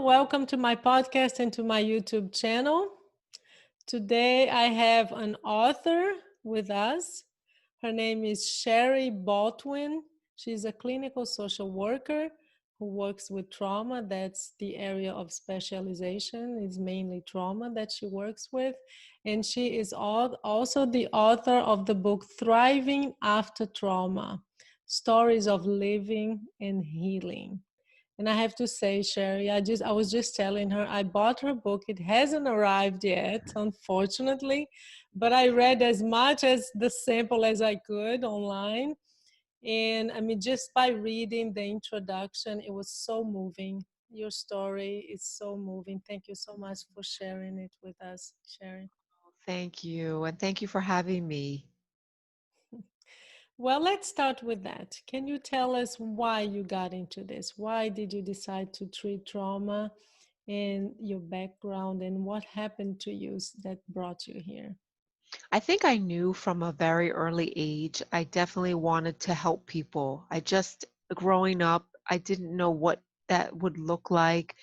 Welcome to my podcast and to my YouTube channel. Today I have an author with us. Her name is Shari Baldwin. She's a clinical social worker who works with trauma. That's the area of specialization, is mainly trauma that she works with. And she is also the author of the book Thriving After Trauma: Stories of Living and Healing. And I have to say, Sherry, I was just telling her I bought her book. It hasn't arrived yet, unfortunately, but I read as much as the sample as I could online. And I mean, just by reading the introduction, it was so moving. Your story is so moving. Thank you so much for sharing it with us, Sherry. Thank you, and thank you for having me. Well, let's start with that. Can you tell us why you got into this? Why did you decide to treat trauma and your background and what happened to you that brought you here? I think I knew from a very early age, I definitely wanted to help people. Growing up, I didn't know what that would look like.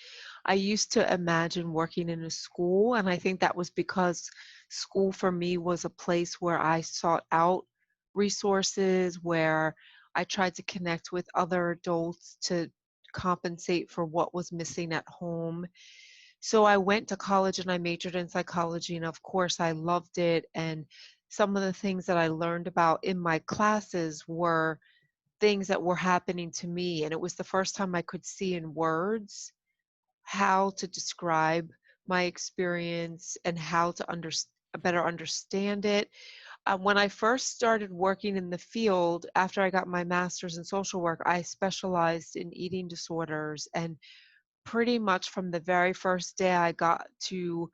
I used to imagine working in a school, and I think that was because school for me was a place where I sought out resources, where I tried to connect with other adults to compensate for what was missing at home. So I went to college and I majored in psychology, and of course, I loved it. And some of the things that I learned about in my classes were things that were happening to me. And it was the first time I could see in words how to describe my experience and how to better understand it. When I first started working in the field after I got my master's in social work, I specialized in eating disorders. And pretty much from the very first day I got to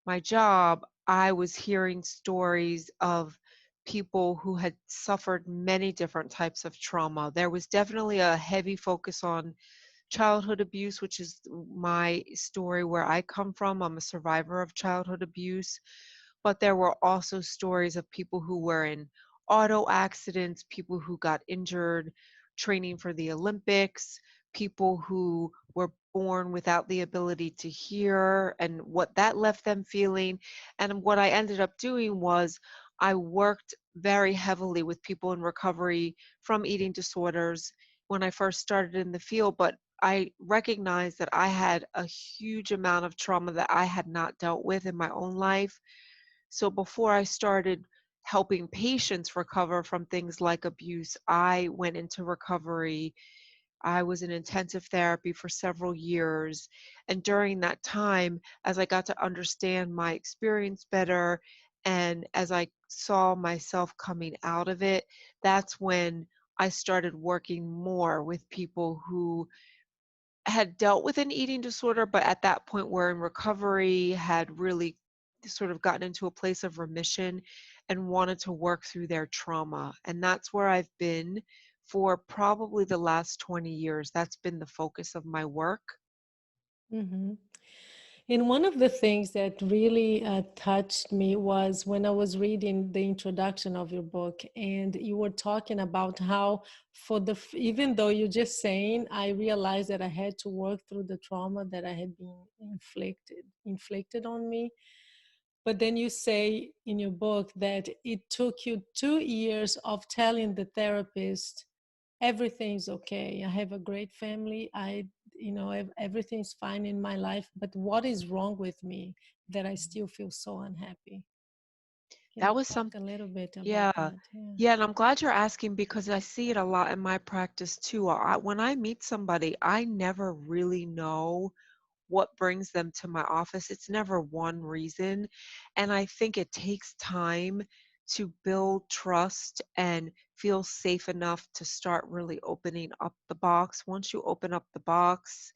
my job, I was hearing stories of people who had suffered many different types of trauma. There was definitely a heavy focus on childhood abuse, which is my story where I come from. I'm a survivor of childhood abuse, but there were also stories of people who were in auto accidents, people who got injured training for the Olympics, people who were born without the ability to hear and what that left them feeling. And what I ended up doing was I worked very heavily with people in recovery from eating disorders when I first started in the field, but I recognized that I had a huge amount of trauma that I had not dealt with in my own life. So before I started helping patients recover from things like abuse, I went into recovery. I was in intensive therapy for several years. And during that time, as I got to understand my experience better and as I saw myself coming out of it, that's when I started working more with people who had dealt with an eating disorder, but at that point were in recovery, had really sort of gotten into a place of remission and wanted to work through their trauma. And that's where I've been for probably the last 20 years. That's been the focus of my work. hmm And one of the things that really touched me was when I was reading the introduction of your book, and you were talking about how, even though you're just saying, I realized that I had to work through the trauma that I had been inflicted on me. But then you say in your book that it took you 2 years of telling the therapist everything's okay. I have a great family. Everything's fine in my life. But what is wrong with me that I still feel so unhappy? Can That you was talk some, a little bit about yeah. that? Yeah. Yeah, and I'm glad you're asking because I see it a lot in my practice too. When I meet somebody, I never really know what brings them to my office. It's never one reason. And I think it takes time to build trust and feel safe enough to start really opening up the box. Once you open up the box,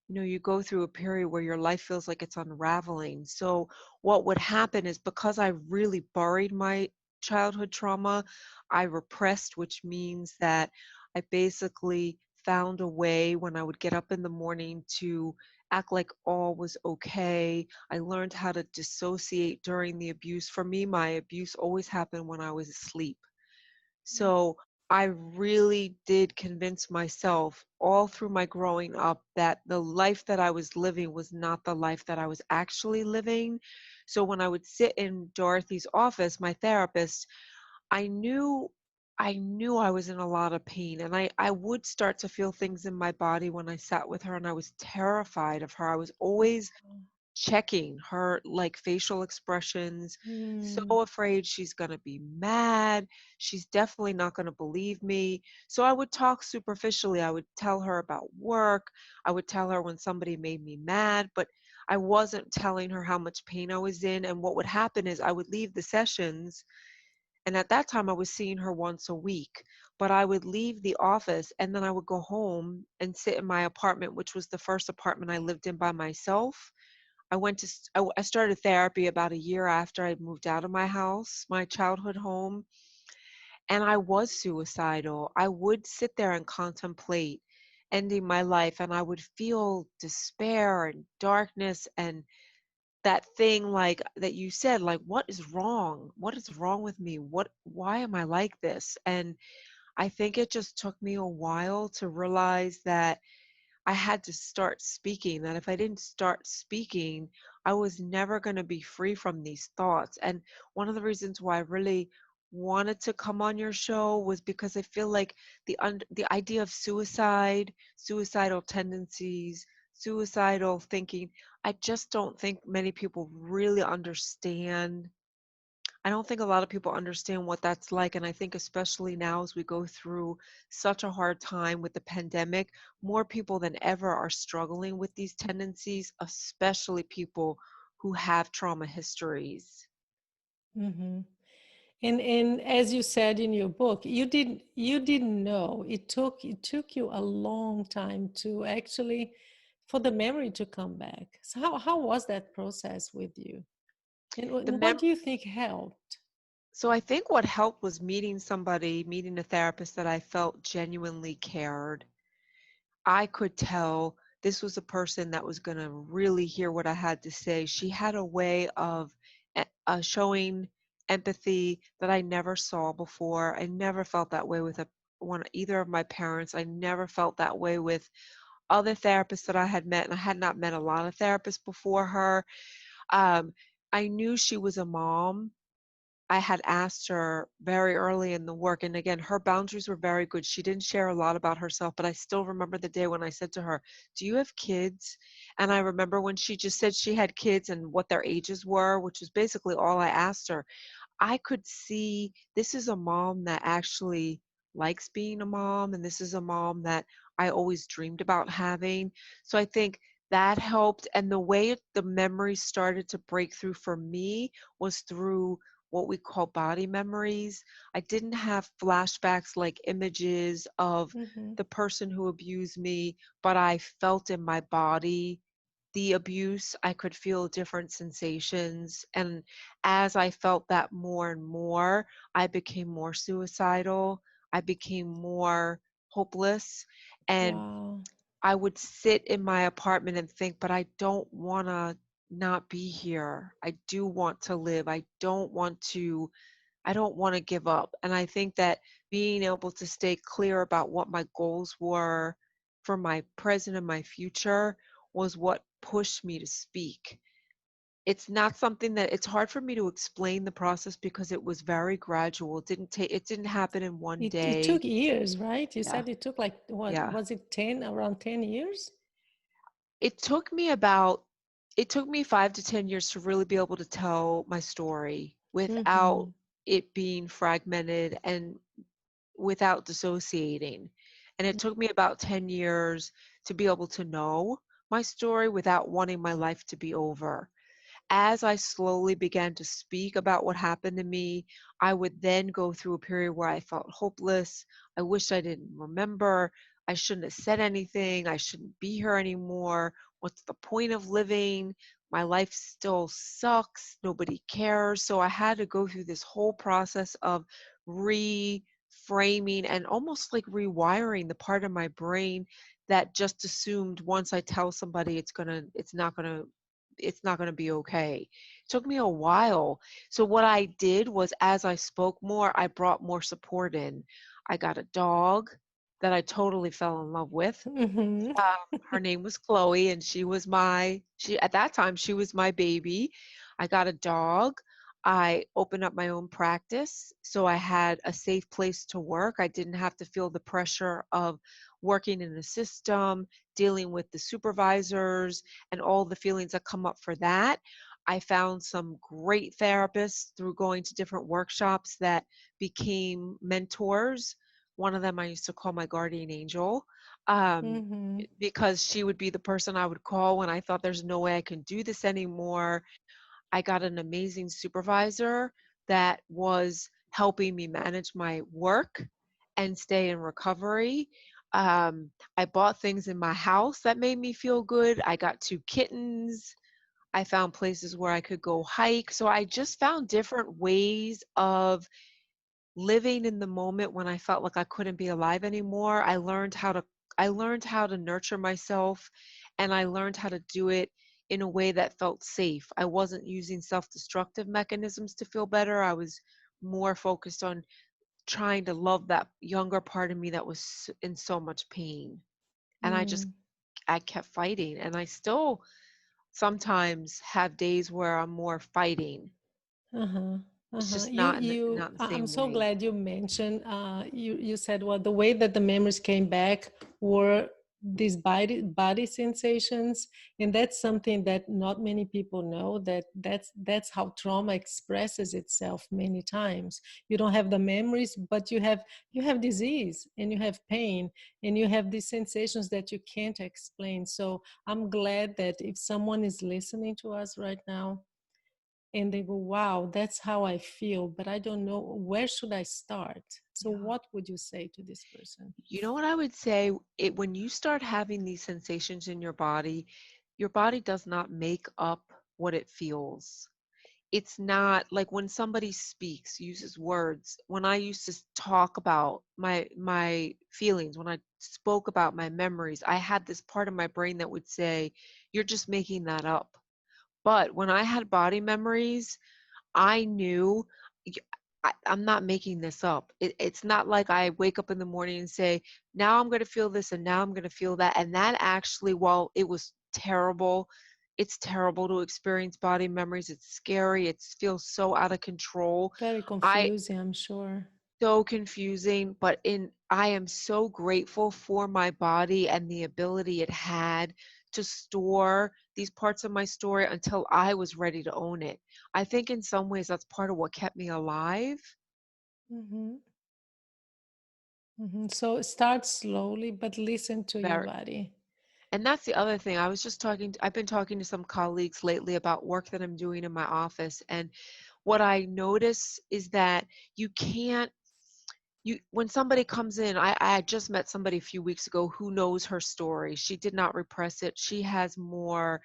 you go through a period where your life feels like it's unraveling. So, what would happen is because I really buried my childhood trauma, I repressed, which means that I basically found a way when I would get up in the morning to act like all was okay. I learned how to dissociate during the abuse. For me, my abuse always happened when I was asleep. So I really did convince myself all through my growing up that the life that I was living was not the life that I was actually living. So when I would sit in Dorothy's office, my therapist, I knew I was in a lot of pain, and I would start to feel things in my body when I sat with her, and I was terrified of her. I was always checking her like facial expressions, so Mm, afraid she's going to be mad. She's definitely not going to believe me. So I would talk superficially. I would tell her about work. I would tell her when somebody made me mad, but I wasn't telling her how much pain I was in. And what would happen is I would leave the sessions, and at that time I was seeing her once a week, but I would leave the office and then I would go home and sit in my apartment, which was the first apartment I lived in by myself. I went to I started therapy about a year after I moved out of my house, my childhood home, and I was suicidal. I would sit there and contemplate ending my life, and I would feel despair and darkness and that thing like that you said, like, what is wrong? What is wrong with me? Why am I like this? And I think it just took me a while to realize that I had to start speaking, that if I didn't start speaking, I was never going to be free from these thoughts. And one of the reasons why I really wanted to come on your show was because I feel like the idea of suicide, suicidal tendencies, suicidal thinking, I just don't think many people really understand. I don't think a lot of people understand what that's like. And I think, especially now, as we go through such a hard time with the pandemic, more people than ever are struggling with these tendencies, especially people who have trauma histories. mm-hmm. And as you said in your book, you didn't know. It took you a long time to actually for the memory to come back. So how was that process with you? And, The and what mem- do you think helped? so I think what helped was meeting somebody, meeting a therapist that I felt genuinely cared. I could tell this was a person that was going to really hear what I had to say. She had a way of showing empathy that I never saw before. I never felt that way with either of my parents. I never felt that way with other therapists that I had met, and I had not met a lot of therapists before her. Um, I knew she was a mom. I had asked her very early in the work, and again, her boundaries were very good. She didn't share a lot about herself, but I still remember the day when I said to her, "Do you have kids?" And I remember when she just said she had kids and what their ages were, which was basically all I asked her. I could see this is a mom that actually likes being a mom, and this is a mom that I always dreamed about having. So I think that helped. And the way the memories started to break through for me was through what we call body memories. I didn't have flashbacks like images of Mm-hmm. the person who abused me, but I felt in my body the abuse. I could feel different sensations. And as I felt that more and more, I became more suicidal. I became more hopeless. And Wow. I would sit in my apartment and think, but I don't want to not be here. I do want to live. I don't want to give up. And I think that being able to stay clear about what my goals were for my present and my future was what pushed me to speak. It's not something that it's hard for me to explain the process because it was very gradual. It didn't happen in one It day. took years, right? You Yeah. said it took like what Yeah. was it 10 around 10 years? It took me about it took me 5 to 10 years to really be able to tell my story without Mm-hmm. it being fragmented and without dissociating. And it took me about 10 years to be able to know my story without wanting my life to be over. As I slowly began to speak about what happened to me, I would then go through a period where I felt hopeless. I wish I didn't remember. I shouldn't have said anything. I shouldn't be here anymore. What's the point of living? My life still sucks. Nobody cares. So I had to go through this whole process of reframing and almost like rewiring the part of my brain that just assumed once I tell somebody it's not going to be okay. It took me a while. So what I did was as I spoke more, I brought more support in. I got a dog that I totally fell in love with. Mm-hmm. Her name was Chloe, and she at that time, she was my baby. I got a dog. I opened up my own practice, so I had a safe place to work. I didn't have to feel the pressure of working in the system, dealing with the supervisors, and all the feelings that come up for that. I found some great therapists through going to different workshops that became mentors. One of them I used to call my guardian angel. Um, Mm-hmm. because she would be the person I would call when I thought there's no way I can do this anymore. I got an amazing supervisor that was helping me manage my work and stay in recovery. I bought things in my house that made me feel good. I got 2 kittens. I found places where I could go hike. So I just found different ways of living in the moment when I felt like I couldn't be alive anymore. I learned how to nurture myself, and I learned how to do it in a way that felt safe. I wasn't using self-destructive mechanisms to feel better. I was more focused on trying to love that younger part of me that was in so much pain. And Mm. I kept fighting, and I still sometimes have days where I'm more fighting. Uh-huh. It's Uh-huh. just not not in the I'm same so way. glad you mentioned, you said, well, the way that the memories came back were these body sensations. And that's something that not many people know, that's how trauma expresses itself many times. You don't have the memories, but you have disease and you have pain and you have these sensations that you can't explain. So I'm glad that if someone is listening to us right now, and they go, wow, that's how I feel, but I don't know, where should I start? So Yeah. what would you say to this person? You know what I would say? When you start having these sensations in your body does not make up what it feels. It's not like when somebody speaks, uses words. When I used to talk about my feelings, when I spoke about my memories, I had this part of my brain that would say, "You're just making that up." But when I had body memories, I knew y I'm not making this up. It's not like I wake up in the morning and say, "Now I'm gonna feel this, and now I'm gonna feel that," and that actually, while it was terrible, it's terrible to experience body memories, it's scary, it feels so out of control. Very I confusing, I'm sure. so confusing, but in I am so grateful for my body and the ability it had to store these parts of my story until I was ready to own it. I think in some ways that's part of what kept me alive. Hmm. Hmm. So start slowly, but listen to your Very, body. and that's the other thing. I've been talking to some colleagues lately about work that I'm doing in my office, and what I notice is that you can't when somebody comes in, I had just met somebody a few weeks ago who knows her story. She did not repress it. She has more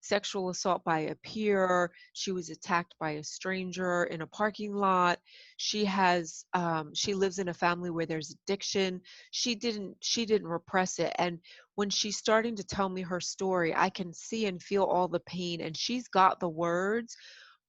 sexual assault by a peer. She was attacked by a stranger in a parking lot. She lives in a family where there's addiction. She didn't repress it. And when she's starting to tell me her story, I can see and feel all the pain, and she's got the words,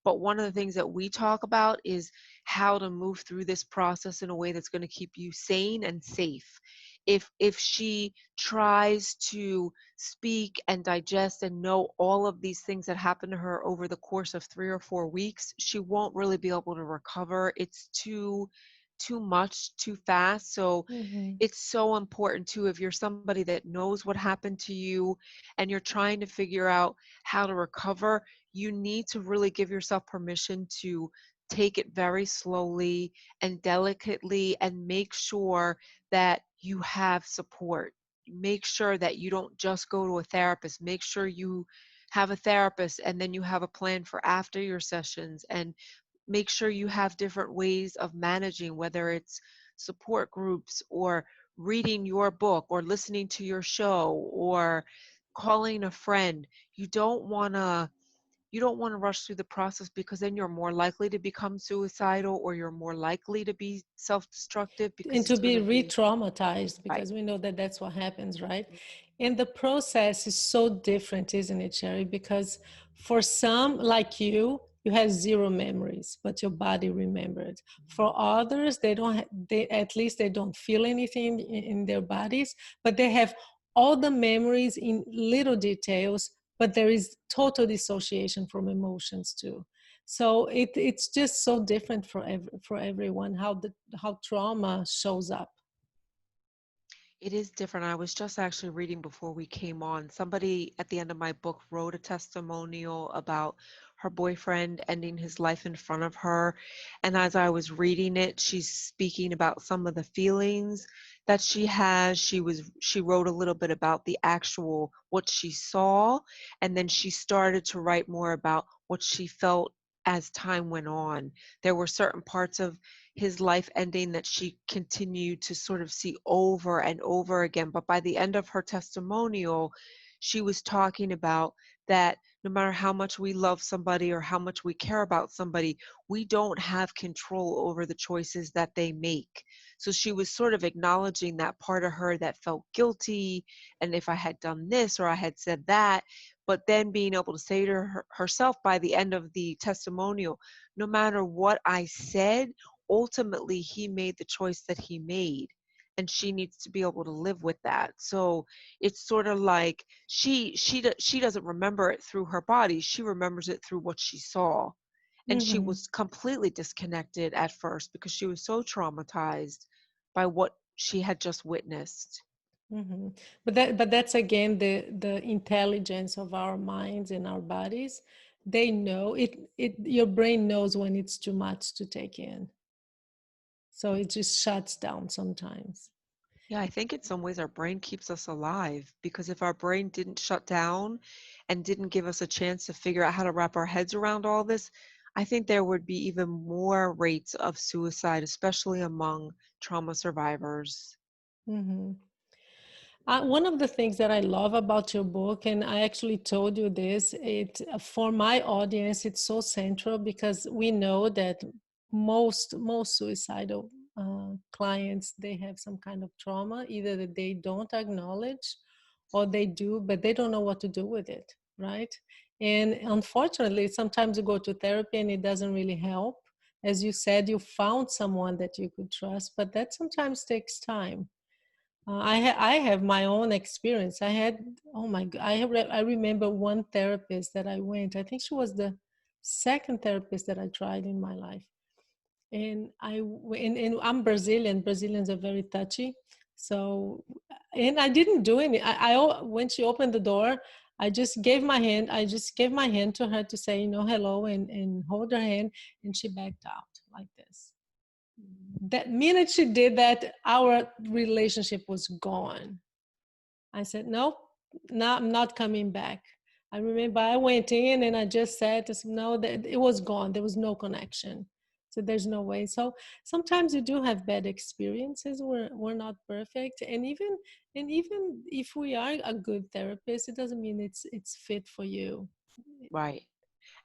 but one of the things that we talk about is how to move through this process in a way that's going to keep you sane and safe. If she tries to speak and digest and know all of these things that happened to her over the course of 3 or 4 weeks, she won't really be able to recover. It's too much too fast. So Hmm. it's so important too, if you're somebody that knows what happened to you and you're trying to figure out how to recover, you need to really give yourself permission to take it very slowly and delicately, and make sure that you have support. Make sure that you don't just go to a therapist. Make sure you have a therapist, and then you have a plan for after your sessions, and make sure you have different ways of managing, whether it's support groups or reading your book or listening to your show or calling a friend. You don't want to rush through the process, because then you're more likely to become suicidal, or you're more likely to be self-destructive, because And to it's going be to be re-traumatized, right. because we know that that's what happens, right? And the process is so different, isn't it, Sherry? Because for some like you, you have zero memories, but your body remembered. For others, they don't they, at least they don't feel anything in their bodies, but they have all the memories in little details, but there is total dissociation from emotions too. So it's just so different for for everyone how trauma shows up. It is different. I was just actually reading before we came on. Somebody at the end of my book wrote a testimonial about her boyfriend ending his life in front of her. And as I was reading it, she's speaking about some of the feelings that she has. She wrote a little bit about the actual what she saw, and then she started to write more about what she felt as time went on. There were certain parts of his life ending that she continued to sort of see over and over again. But by the end of her testimonial, she was talking about that no matter how much we love somebody or how much we care about somebody, we don't have control over the choices that they make. So she was sort of acknowledging that part of her that felt guilty, and if I had done this or I had said that, but then being able to say to herself by the end of the testimonial, no matter what I said, ultimately he made the choice that he made, and she needs to be able to live with that. So it's sort of like she doesn't remember it through her body, she remembers it through what she saw. And she Hmm. was completely disconnected at first because she was so traumatized by what she had just witnessed. Hmm. But that's again the intelligence of our minds and our bodies. They know it. Your brain knows when it's too much to take in, so it just shuts down sometimes. Yeah, I think in some ways our brain keeps us alive because if our brain didn't shut down and didn't give us a chance to figure out how to wrap our heads around all this, I think there would be even more rates of suicide, especially among trauma survivors. Hmm. One of the things that I love about your book, and I actually told you this, it for my audience, it's so central because we know that most suicidal clients, they have some kind of trauma, either that they don't acknowledge or they do, but they don't know what to do with it, right? And unfortunately, sometimes you go to therapy and it doesn't really help. As you said, you found someone that you could trust, but that sometimes takes time. I have my own experience. I had, oh my God, I remember one therapist that I went. I think she was the second therapist that I tried in my life. And and I'm Brazilian. Brazilians are very touchy. So, and I didn't do any. When she opened the door, I just gave my hand. I just gave my hand to her to say, hello, and hold her hand, and she backed out like this. That minute she did that, our relationship was gone. I said, nope, no, I'm not coming back. I remember I went in and I just said, no, that it was gone. There was no connection. So there's no way. So sometimes you do have bad experiences. We're not perfect. And even if we are a good therapist, it doesn't mean it's fit for you. Right.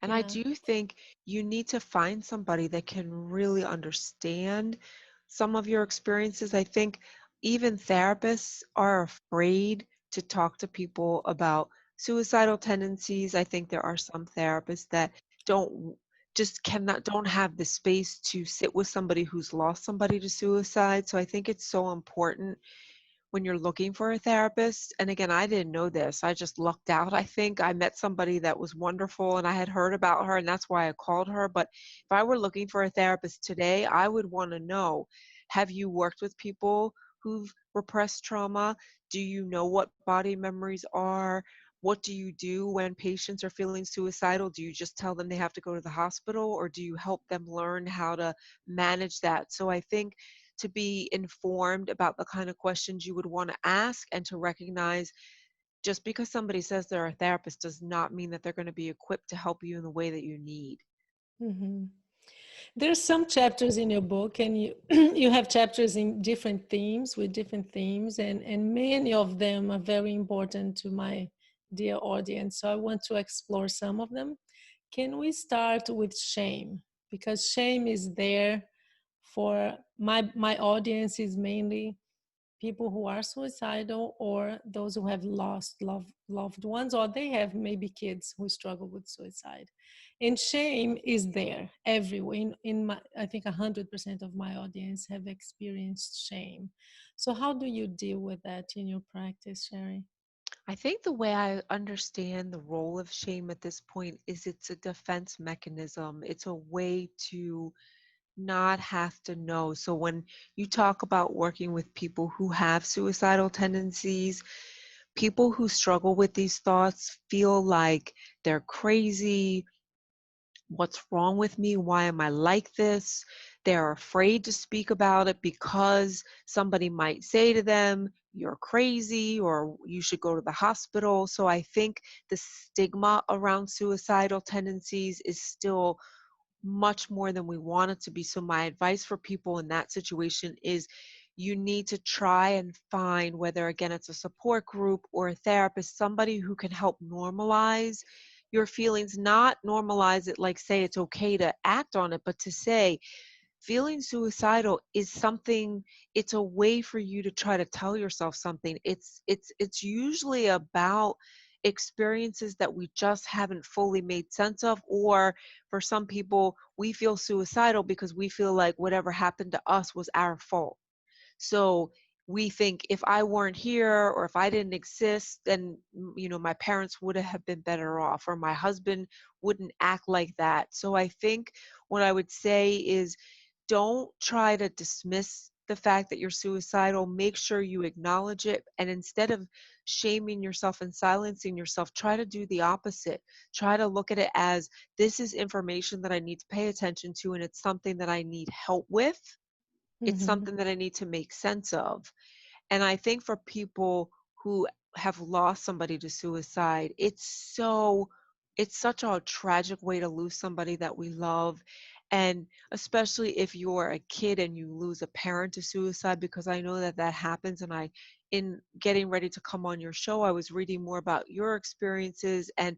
And I Yeah. do think you need to find somebody that can really understand some of your experiences. I think even therapists are afraid to talk to people about suicidal tendencies. I think there are some therapists that don't just cannot don't have the space to sit with somebody who's lost somebody to suicide. So I think it's so important when you're looking for a therapist. And again, I didn't know this. I just lucked out. I think I met somebody that was wonderful and I had heard about her and that's why I called her. But if I were looking for a therapist today, I would want to know, have you worked with people who've repressed trauma? Do you know what body memories are? What do you do when patients are feeling suicidal? Do you just tell them they have to go to the hospital or do you help them learn how to manage that? So I think to be informed about the kind of questions you would want to ask and to recognize just because somebody says they're a therapist does not mean that they're going to be equipped to help you in the way that you need. Hmm. There's some chapters in your book, and you you have chapters in different themes with different themes, and many of them are very important to my dear audience. So I want to explore some of them. Can we start with shame? Because shame is there for my audience is mainly people who are suicidal or those who have lost loved ones, or they have maybe kids who struggle with suicide. And shame is there everywhere. In my, I think 100% of my audience have experienced shame. So how do you deal with that in your practice, Shari? I think the way I understand the role of shame at this point is it's a defense mechanism. It's a way to not have to know. So when you talk about working with people who have suicidal tendencies, people who struggle with these thoughts feel like they're crazy. What's wrong with me? Why am I like this? They're afraid to speak about it because somebody might say to them, you're crazy, or you should go to the hospital. So I think the stigma around suicidal tendencies is still much more than we want it to be. So my advice for people in that situation is you need to try and find, whether again it's a support group or a therapist, somebody who can help normalize your feelings, not normalize it like say it's okay to act on it, but to say feeling suicidal is something, it's a way for you to try to tell yourself something. It's usually about experiences that we just haven't fully made sense of, or for some people we feel suicidal because we feel like whatever happened to us was our fault. So we think if I weren't here or if I didn't exist, then my parents would have been better off, or my husband wouldn't act like that. So I think what I would say is don't try to dismiss the fact that you're suicidal. Make sure you acknowledge it. And instead of shaming yourself and silencing yourself, try to do the opposite. Try to look at it as this is information that I need to pay attention to, and it's something that I need help with. It's Mm-hmm. something that I need to make sense of. And I think for people who have lost somebody to suicide, it's such a tragic way to lose somebody that we love. And especially if you're a kid and you lose a parent to suicide, because I know that that happens. And in getting ready to come on your show, I was reading more about your experiences. And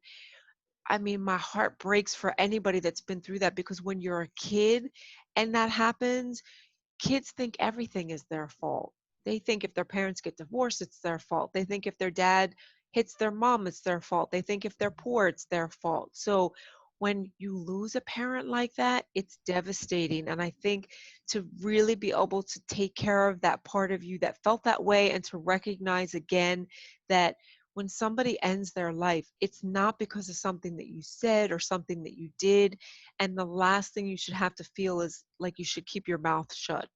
I mean, my heart breaks for anybody that's been through that, because when you're a kid and that happens, kids think everything is their fault. They think if their parents get divorced, it's their fault. They think if their dad hits their mom, it's their fault. They think if they're poor, it's their fault. So when you lose a parent like that, it's devastating. And I think to really be able to take care of that part of you that felt that way, and to recognize again that when somebody ends their life, it's not because of something that you said or something that you did. And the last thing you should have to feel is like you should keep your mouth shut,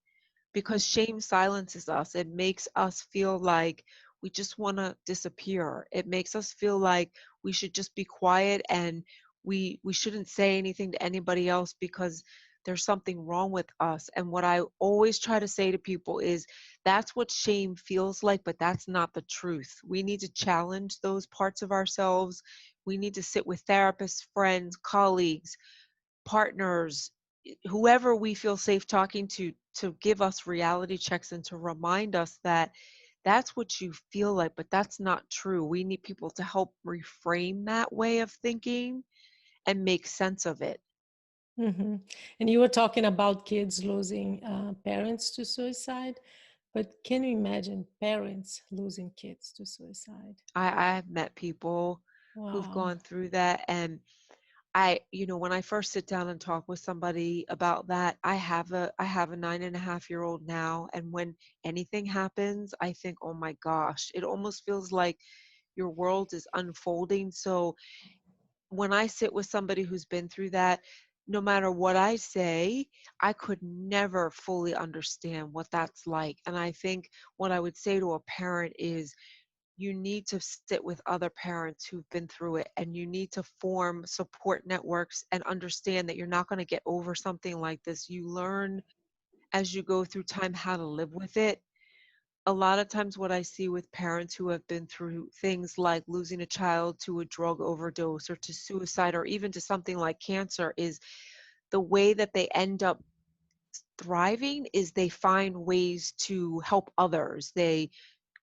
because shame silences us. It makes us feel like we just want to disappear. It makes us feel like we should just be quiet, and we shouldn't say anything to anybody else because there's something wrong with us. And what I always try to say to people is that's what shame feels like, but that's not the truth. We need to challenge those parts of ourselves. We need to sit with therapists, friends, colleagues, partners, whoever we feel safe talking to give us reality checks and to remind us that that's what you feel like, but that's not true. We need people to help reframe that way of thinking and make sense of it. Mm-hmm. And you were talking about kids losing parents to suicide, but can you imagine parents losing kids to suicide? I've met people who've Wow. gone through that, and when I first sit down and talk with somebody about that, I have a 9.5-year-old now, and when anything happens, I think, oh my gosh, it almost feels like your world is unfolding. So when I sit with somebody who's been through that, no matter what I say, I could never fully understand what that's like. And I think what I would say to a parent is you need to sit with other parents who've been through it, and you need to form support networks and understand that you're not going to get over something like this. You learn as you go through time how to live with it. A lot of times what I see with parents who have been through things like losing a child to a drug overdose or to suicide or even to something like cancer is the way that they end up thriving is they find ways to help others. They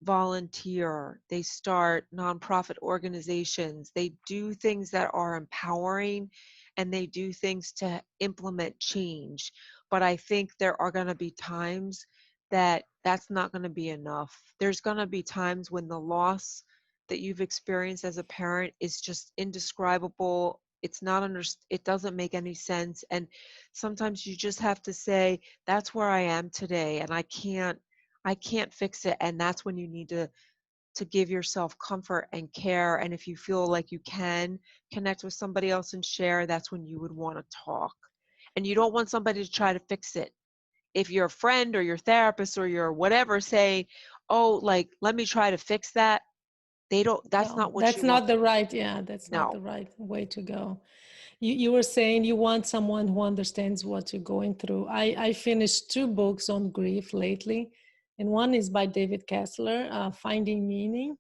volunteer, they start nonprofit organizations, they do things that are empowering, and they do things to implement change. But I think there are going to be times that that's not going to be enough. There's going to be times when the loss that you've experienced as a parent is just indescribable. It's not it doesn't make any sense, and sometimes you just have to say that's where I am today, and I can't fix it. And that's when you need to give yourself comfort and care. And if you feel like you can connect with somebody else and share, that's when you would want to talk. And you don't want somebody to try to fix it. If your friend or your therapist or your whatever say, oh, like, let me try to fix that, they don't, that's No, not what that's you want. not the right, yeah, that's not the No. right way to go. You were saying you want someone who understands what you're going through. I finished two books on grief lately, and one is by David Kessler, Finding Meaning,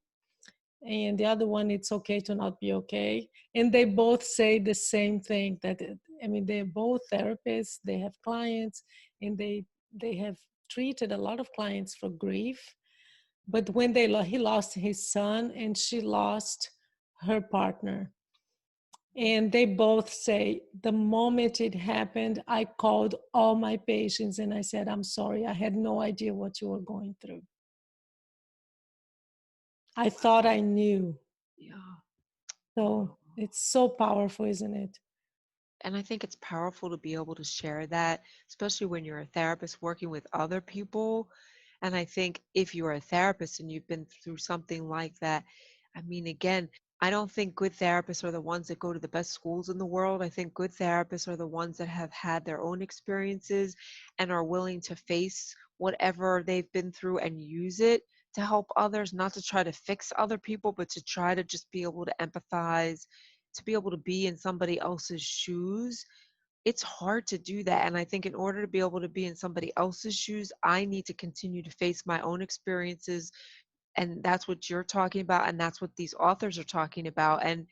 and the other one, It's Okay to Not Be Okay. And they both say the same thing, that I mean, they're both therapists, they have clients, and they have treated a lot of clients for grief. But when he lost his son and she lost her partner, and they both say, the moment it happened, I called all my patients and I said, I'm sorry, I had no idea what you were going through. I thought I knew. Yeah. So it's so powerful, isn't it? And I think it's powerful to be able to share that, especially when you're a therapist working with other people. And I think if you're a therapist and you've been through something like that, I mean, again, I don't think good therapists are the ones that go to the best schools in the world. I think good therapists are the ones that have had their own experiences and are willing to face whatever they've been through and use it to help others, not to try to fix other people, but to try to just be able to empathize, to be able to be in somebody else's shoes. It's hard to do that. And I think in order to be able to be in somebody else's shoes, I need to continue to face my own experiences. And that's what you're talking about. And that's what these authors are talking about. And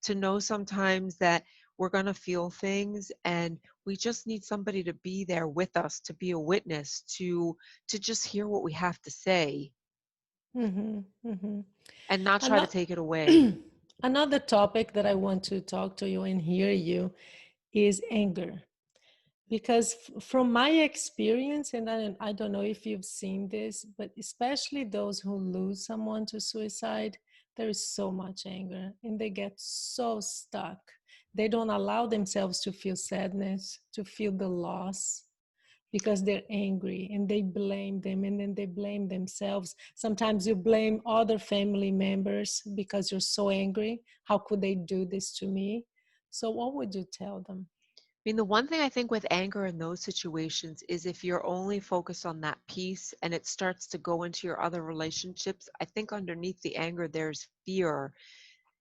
to know sometimes that we're going to feel things and we just need somebody to be there with us, to be a witness, to just hear what we have to say Mm-hmm, mm-hmm. and not try to Ano- take it away. Another topic that I want to talk to you and hear you is anger. Because from my experience, and I don't know if you've seen this, but especially those who lose someone to suicide, there is so much anger and they get so stuck. They don't allow themselves to feel sadness, to feel the loss, because they're angry and they blame them, and then they blame themselves. Sometimes you blame other family members because you're so angry. How could they do this to me? So what would you tell them? Mean, the one thing I think with anger in those situations is if you're only focused on that piece and it starts to go into your other relationships, I think underneath the anger, there's fear.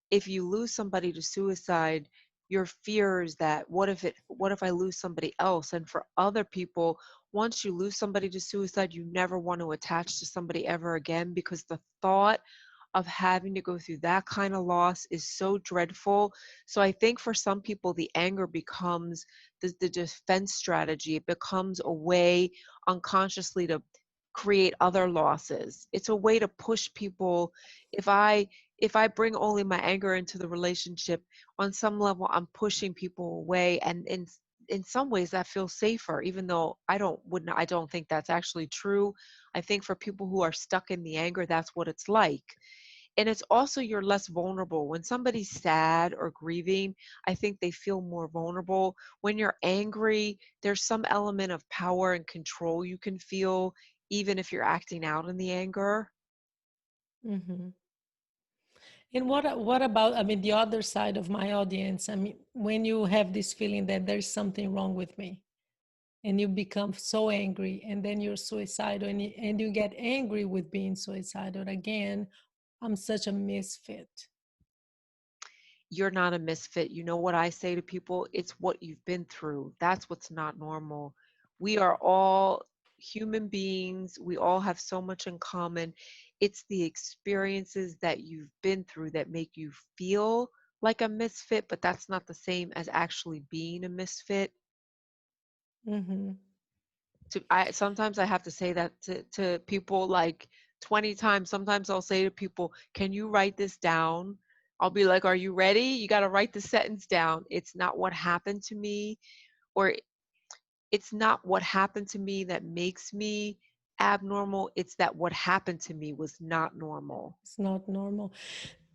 If you lose somebody to suicide, your fear is that what if I lose somebody else? And for other people, once you lose somebody to suicide, you never want to attach to somebody ever again, because the thought of having to go through that kind of loss is so dreadful. So I think for some people, the anger becomes the defense strategy. It becomes a way unconsciously to create other losses. It's a way to push people. If I if I bring only my anger into the relationship, on some level, I'm pushing people away, and in some ways that feels safer, even though I don't think that's actually true. I think for people who are stuck in the anger, that's what it's like. And it's also, you're less vulnerable when somebody's sad or grieving. I think they feel more vulnerable. When you're angry, there's some element of power and control you can feel, even if you're acting out in the anger. Mm-hmm. And what about, I mean, the other side of my audience? I mean, when you have this feeling that there's something wrong with me, and you become so angry, and then you're suicidal, and you get angry with being suicidal again. I'm such a misfit. You're not a misfit. You know what I say to people? It's what you've been through. That's what's not normal. We are all human beings. We all have so much in common. It's the experiences that you've been through that make you feel like a misfit, but that's not the same as actually being a misfit. Mm-hmm. I sometimes I have to say that to people like 20 times. Sometimes I'll say to people, "Can you write this down?" I'll be like, "Are you ready? You got to write the sentence down. It's not what happened to me, or it's not what happened to me that makes me abnormal. It's that what happened to me was not normal. It's not normal.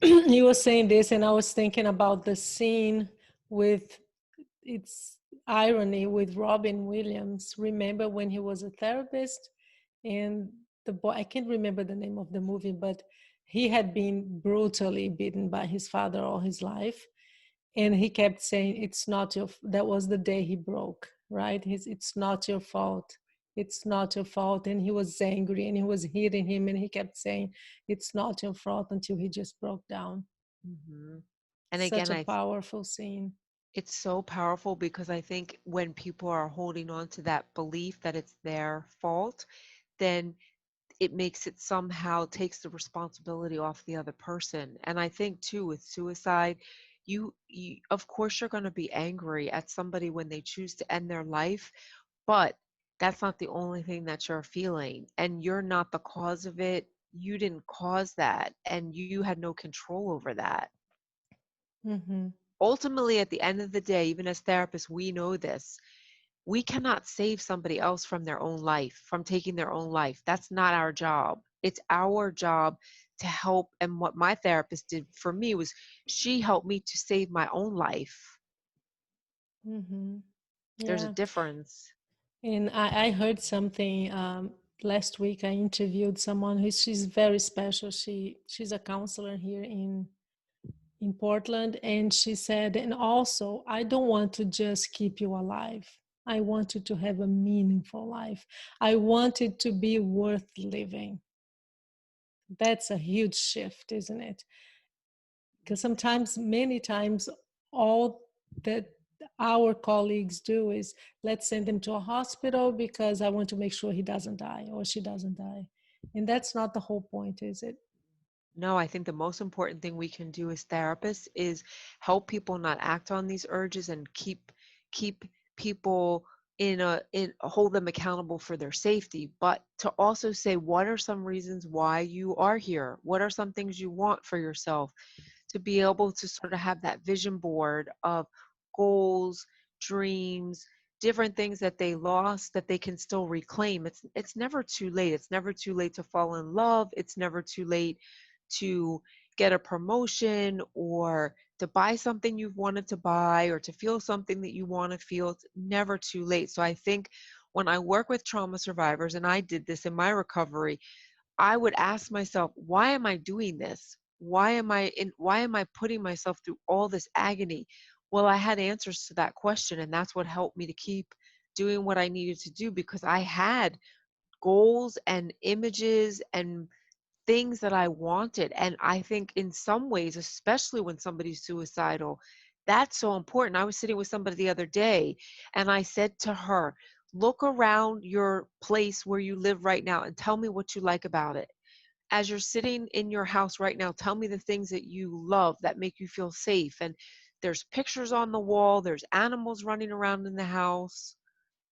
You were saying this, and I was thinking about the scene with its irony with Robin Williams. Remember when he was a therapist and the boy, I can't remember the name of the movie, but he had been brutally beaten by his father all his life. And he kept saying, it's not your, that was the day he broke, right? It's not your fault. It's not your fault. And he was angry and he was hitting him and he kept saying, it's not your fault until he just broke down. Hmm. And Such again, a powerful scene. it's so powerful because I think when people are holding on to that belief that it's their fault, then it makes it somehow takes the responsibility off the other person. And I think too with suicide, you of course you're going to be angry at somebody when they choose to end their life, but that's not the only thing that you're feeling, and you're not the cause of it. You didn't cause that, and you had no control over that. Mm-hmm. Ultimately, at the end of the day, even as therapists, we know this. We cannot save somebody else from their own life, from taking their own life. That's not our job. It's our job to help. And what my therapist did for me was she helped me to save my own life. Mm-hmm. There's a Yeah. difference. And I heard something last week. I interviewed someone who she's very special. She's a counselor here in Portland, and she said, and also I don't want to just keep you alive. I want you to have a meaningful life. I want it to be worth living. That's a huge shift, isn't it? Because sometimes, many times, all that our colleagues do is let's send him to a hospital because I want to make sure he doesn't die or she doesn't die. And that's not the whole point, is it? No, I think the most important thing we can do as therapists is help people not act on these urges and keep people in hold them accountable for their safety, but to also say what are some reasons why you are here? What are some things you want for yourself? To be able to sort of have that vision board of goals, dreams, different things that they lost that they can still reclaim. It's never too late. It's never too late to fall in love. It's never too late to get a promotion or to buy something you've wanted to buy or to feel something that you want to feel. It's never too late. So I think when I work with trauma survivors, and I did this in my recovery, I would ask myself, why am I doing this? Why am I putting myself through all this agony? Well, I had answers to that question, and that's what helped me to keep doing what I needed to do because I had goals and images and things that I wanted. And I think in some ways, especially when somebody's suicidal, that's so important. I was sitting with somebody the other day and I said to her, look around your place where you live right now and tell me what you like about it. As you're sitting in your house right now, tell me the things that you love that make you feel safe. And there's pictures on the wall, there's animals running around in the house.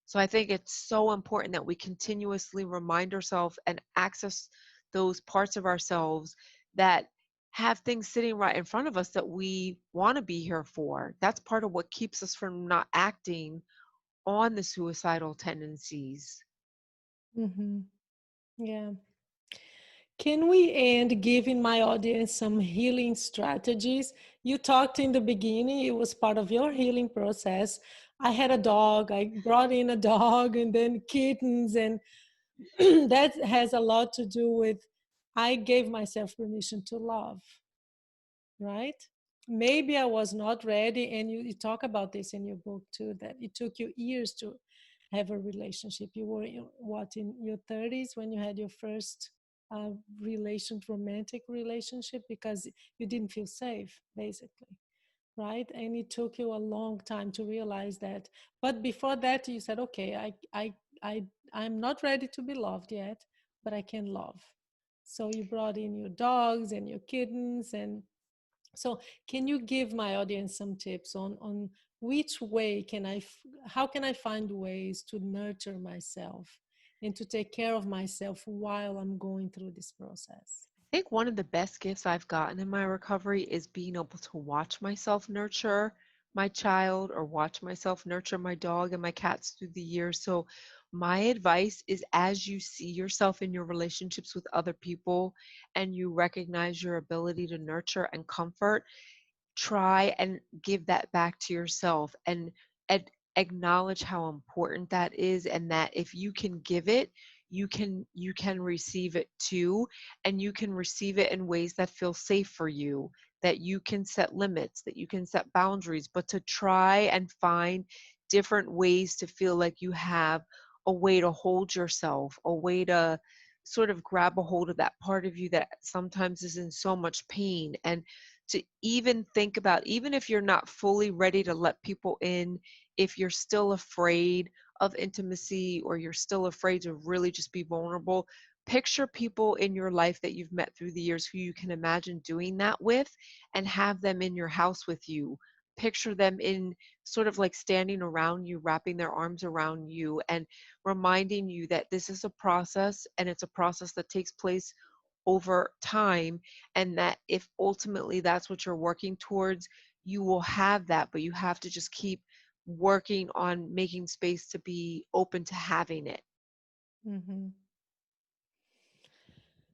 So I think it's so important that we continuously remind ourselves and access those parts of ourselves that have things sitting right in front of us that we want to be here for. That's part of what keeps us from not acting on the suicidal tendencies. Mm-hmm. Yeah. Can we end giving my audience some healing strategies? You talked in the beginning, it was part of your healing process. I had a dog, I brought in a dog and then kittens, and that has a lot to do with I gave myself permission to love, right? Maybe I was not ready, and you talk about this in your book too, that it took you years to have a relationship. You were what, in your 30s when you had your first romantic relationship, because you didn't feel safe, basically, right? And it took you a long time to realize that. But before that, you said, okay, I I'm not ready to be loved yet, but I can love. So you brought in your dogs and your kittens. And so can you give my audience some tips on which way can how can I find ways to nurture myself and to take care of myself while I'm going through this process? I think one of the best gifts I've gotten in my recovery is being able to watch myself nurture my child or watch myself nurture my dog and my cats through the years. So My advice is, as you see yourself in your relationships with other people and you recognize your ability to nurture and comfort, try and give that back to yourself, and ad- acknowledge how important that is, and that if you can give it, you can receive it too, and you can receive it in ways that feel safe for you, that you can set limits, that you can set boundaries, but to try and find different ways to feel like you have a way to hold yourself, a way to sort of grab a hold of that part of you that sometimes is in so much pain, and to even think about, even if you're not fully ready to let people in, if you're still afraid of intimacy, or you're still afraid to really just be vulnerable, picture people in your life that you've met through the years who you can imagine doing that with, and have them in your house with you. Picture them in sort of like standing around you, wrapping their arms around you, and reminding you that this is a process, and it's a process that takes place over time, and that if ultimately that's what you're working towards, you will have that, but you have to just keep working on making space to be open to having it. Hmm.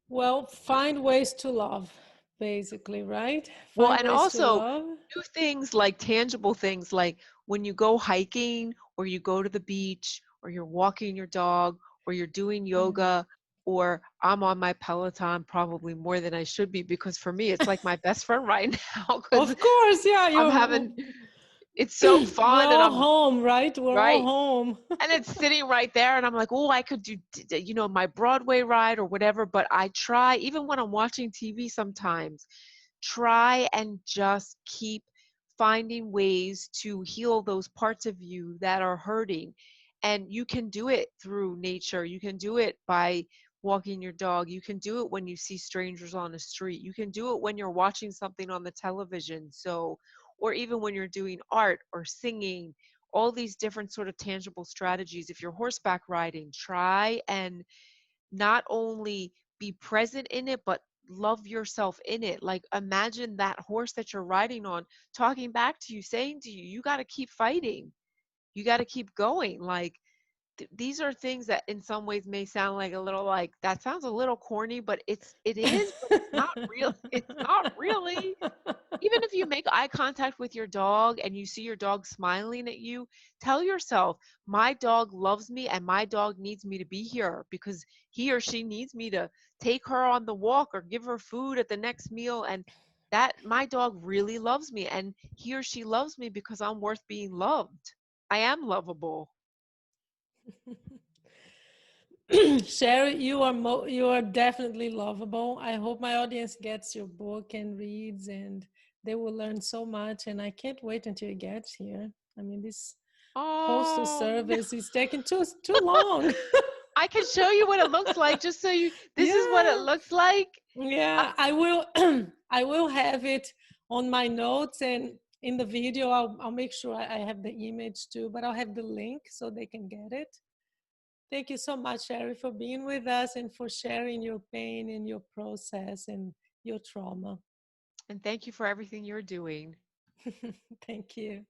Well, find ways to love, basically, right? Well, Find and ways to also love. do things like tangible things, like when you go hiking, or you go to the beach, or you're walking your dog, or you're doing Mm. yoga, or I'm on my Peloton probably more than I should be, because for me it's like my best friend right now, because Of course, yeah, I'm you're having, it's so we're fun, and all I'm home, right? We're all right. home. And it's sitting right there, and I'm like, oh, I could do, my Broadway ride or whatever. But I try, even when I'm watching TV sometimes, try and just keep finding ways to heal those parts of you that are hurting. And you can do it through nature. You can do it by walking your dog. You can do it when you see strangers on the street. You can do it when you're watching something on the television. So, or even when you're doing art or singing, all these different sort of tangible strategies. If you're horseback riding, try and not only be present in it, but love yourself in it. Like, imagine that horse that you're riding on talking back to you, saying to you, you got to keep fighting. You got to keep going. Like, these are things that in some ways may sound like a little, like, that sounds a little corny, but it is, but it's not real. It's not really. Even if you make eye contact with your dog and you see your dog smiling at you, tell yourself, my dog loves me and my dog needs me to be here, because he or she needs me to take her on the walk or give her food at the next meal. And that my dog really loves me, and he or she loves me because I'm worth being loved. I am lovable. Sherry, you are definitely lovable. I hope my audience gets your book and reads, and they will learn so much. And I can't wait until it gets here. I mean, this postal Oh, no. service is taking too long. I can show you what it looks like, just so you, this is what it Yeah, looks like. Uh, yeah. I will. I will have it on my notes, and in the video, I'll make sure I have the image too. But I'll have the link so they can get it. Thank you so much, Sherry, for being with us and for sharing your pain and your process and your trauma. and thank you for everything you're doing. Thank you.